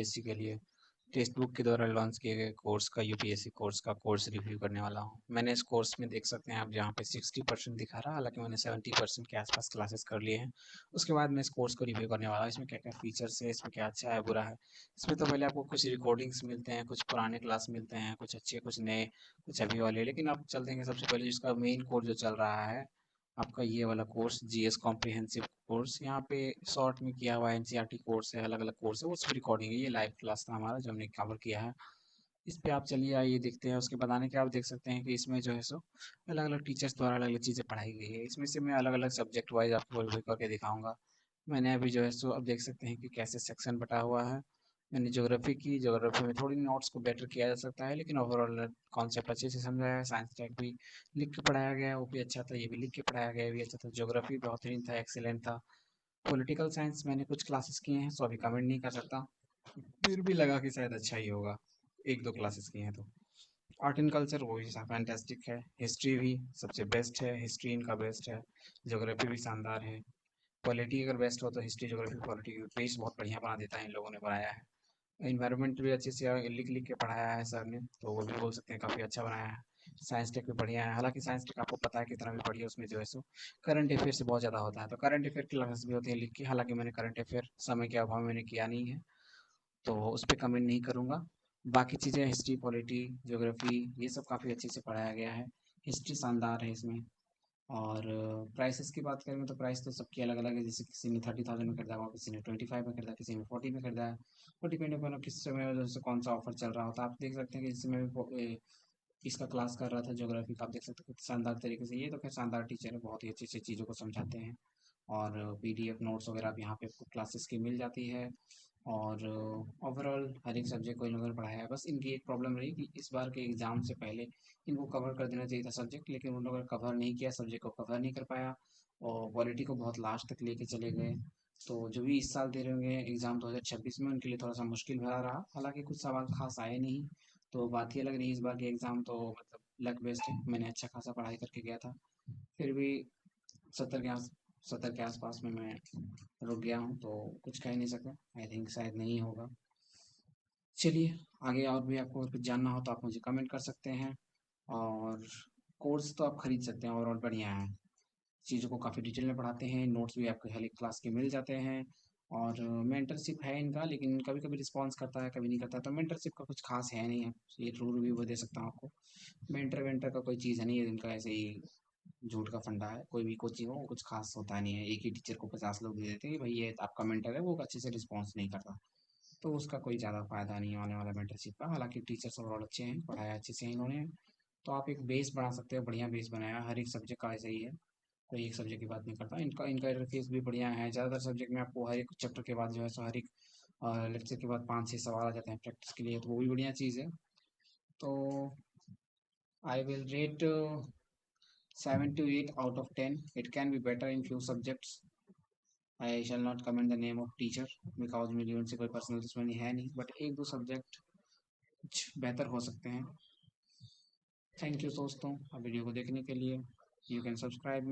UPSC के लिए text book के द्वारा लॉन्च किए गए कोर्स का यूपीएससी कोर्स का कोर्स रिव्यू करने वाला हूँ। मैंने इस कोर्स में देख सकते हैं आप जहाँ पे 60% दिखा रहा है, हालांकि मैंने 70% के आसपास क्लासेस कर लिए हैं। उसके बाद मैं इस कोर्स को रिव्यू करने वाला हूँ। इसमें क्या क्या फीचर्स है, इसमें क्या अच्छा है बुरा है। इसमें तो पहले आपको कुछ रिकॉर्डिंग्स मिलते हैं, कुछ पुराने क्लास मिलते हैं, कुछ अच्छे कुछ नए कुछ अभी वाले। लेकिन आप चल देंगे सबसे पहले जिसका मेन कोर्स जो चल रहा है आपका ये वाला कोर्स जीएस कॉम्प्रिहेंसिव कोर्स। यहाँ पे शॉर्ट में किया हुआ एनसीईआरटी कोर्स है, अलग अलग कोर्स है, वो सब रिकॉर्डिंग है। ये लाइव क्लास था हमारा जो हमने कवर किया है। इस पे आप चलिए आइए देखते हैं। उसके बताने के आप देख सकते हैं कि इसमें जो है सो अलग अलग टीचर्स द्वारा अलग अलग चीज़ें पढ़ाई गई है। इसमें से मैं अलग अलग सब्जेक्ट वाइज आपको रिव्यू करके दिखाऊंगा। मैंने अभी जो है सो अब देख सकते हैं कि कैसे सेक्शन बटा हुआ है। मैंने ज्योग्राफी की, ज्योग्राफी में थोड़ी नोट्स को बेटर किया जा सकता है, लेकिन ओवरऑल कॉन्सेप्ट अच्छे से समझाया है। साइंस टेक भी लिख के पढ़ाया गया है, वो भी अच्छा था। ये भी लिख के पढ़ाया गया, ये भी अच्छा था। ज्योग्राफी बेहतरीन था, एक्सीलेंट था। पॉलिटिकल साइंस मैंने कुछ क्लासेस किए हैं, सो अभी कमेंट नहीं कर सकता, फिर भी लगा कि शायद अच्छा ही होगा, एक दो क्लासेस किए हैं तो। आर्ट एंड कल्चर वो भी फैंटेस्टिक है। हिस्ट्री भी सबसे बेस्ट है, हिस्ट्री इनका बेस्ट है। ज्योग्राफी भी शानदार है। पॉलिटी अगर बेस्ट हो तो हिस्ट्री ज्योग्राफी पॉलिटी बेस बहुत बढ़िया बना देता है, इन लोगों ने बनाया है। इन्वायरमेंट भी अच्छे से लिख लिख के पढ़ाया है सर ने, तो वो भी बोल सकते हैं काफ़ी अच्छा बनाया है। साइंस टेक भी बढ़िया है, हालांकि साइंस टेक आपको पता है कितना भी पढ़िए उसमें जो है सो करंट अफेयर से बहुत ज़्यादा होता है, तो करंट अफेयर की क्लासेस भी होती है लिख के। हालांकि मैंने करंट अफेयर समय के अभाव में मैंने किया नहीं है, तो उस पर कमेंट नहीं करूँगा। बाकी चीज़ें हिस्ट्री पॉलिटी ज्योग्राफी ये सब काफ़ी अच्छे से पढ़ाया गया है। हिस्ट्री शानदार है इसमें। और प्राइसेस की बात करें तो प्राइस तो सबकी अलग अलग है। जैसे किसी ने 30,000 में खरीदा हुआ, किसी ने 25 में खरीदा, किसी ने 40 में खरीदा है। वो डिपेंड अपॉन किस समय जैसे कौन सा ऑफर चल रहा होता है। आप देख सकते हैं कि जिस समय इसका क्लास कर रहा था ज्योग्राफी का, आप देख सकते हैं कितने शानदार तरीके से। ये तो खैर शानदार टीचर है, बहुत ही अच्छी अच्छी चीज़ों को समझाते हैं। और पीडीएफ नोट्स वगैरह भी यहाँ पे आपको क्लासेस की मिल जाती है। और ओवरऑल हर एक सब्जेक्ट को इन लोगों ने पढ़ाया है। बस इनकी एक प्रॉब्लम रही कि इस बार के एग्ज़ाम से पहले इनको कवर कर देना चाहिए था सब्जेक्ट, लेकिन उन लोगों ने कवर नहीं किया, सब्जेक्ट को कवर नहीं कर पाया और पॉलिटी को बहुत लास्ट तक लेके चले गए। तो जो भी इस साल दे रहे होंगे एग्ज़ाम 2026 में, उनके लिए थोड़ा सा मुश्किल भरा रहा। हालांकि कुछ सवाल खास आए नहीं, तो बात ही लग रही है इस बार के एग्ज़ाम तो मतलब लक बेस्ट है। मैंने अच्छा खासा पढ़ाई करके गया था, फिर भी 70 के आस 70 के आसपास में मैं रुक गया हूँ, तो कुछ कह नहीं सकता। आई थिंक शायद नहीं होगा। चलिए आगे और भी आपको कुछ जानना हो तो आप मुझे कमेंट कर सकते हैं। और कोर्स तो आप खरीद सकते हैं, ओवरऑल बढ़िया है। चीज़ों को काफ़ी डिटेल में पढ़ाते हैं, नोट्स भी आपको हर एक क्लास के मिल जाते हैं। और मेंटरशिप है इनका, लेकिन कभी कभी रिस्पॉन्स करता है, कभी नहीं करता। तो मेंटरशिप का कुछ खास है नहीं है, ये थ्रू रिव्यू वो दे सकता हूँ आपको। मेंटर वेंटर का कोई चीज़ है नहीं है इनका, ऐसे ही झूठ का फंडा है। कोई भी कोचिंग हो कुछ खास होता नहीं है, एक ही टीचर को 50 लोग दे देते हैं कि भाई ये आपका मेंटर है, वो अच्छे से रिस्पॉन्स नहीं करता, तो उसका कोई ज़्यादा फायदा नहीं होने वाला मेंटरशिप का। हालांकि टीचर्स ओवरऑल अच्छे हैं, पढ़ाया अच्छे से इन्होंने। तो आप एक बेस बना सकते हो, बढ़िया बेस बनाया है। हर एक सब्जेक्ट का ऐसा ही है, कोई एक सब्जेक्ट की बात नहीं करता। इनका इनका इंटरफेस भी बढ़िया है। ज़्यादातर सब्जेक्ट में आपको हर एक चैप्टर के बाद जो है सो हर एक लेक्चर के बाद 5-6 सवाल आ जाते हैं प्रैक्टिस के लिए, तो वो भी बढ़िया चीज़ है। तो I will rate 7 to 8 out of 10. It can be better in few subjects. I shall not comment the name of teacher because मेरी उनसे कोई पर्सनल दुश्मनी है नहीं, बट एक दो सब्जेक्ट कुछ बेहतर हो सकते हैं। थैंक यू दोस्तों वीडियो को देखने के लिए। You can subscribe me.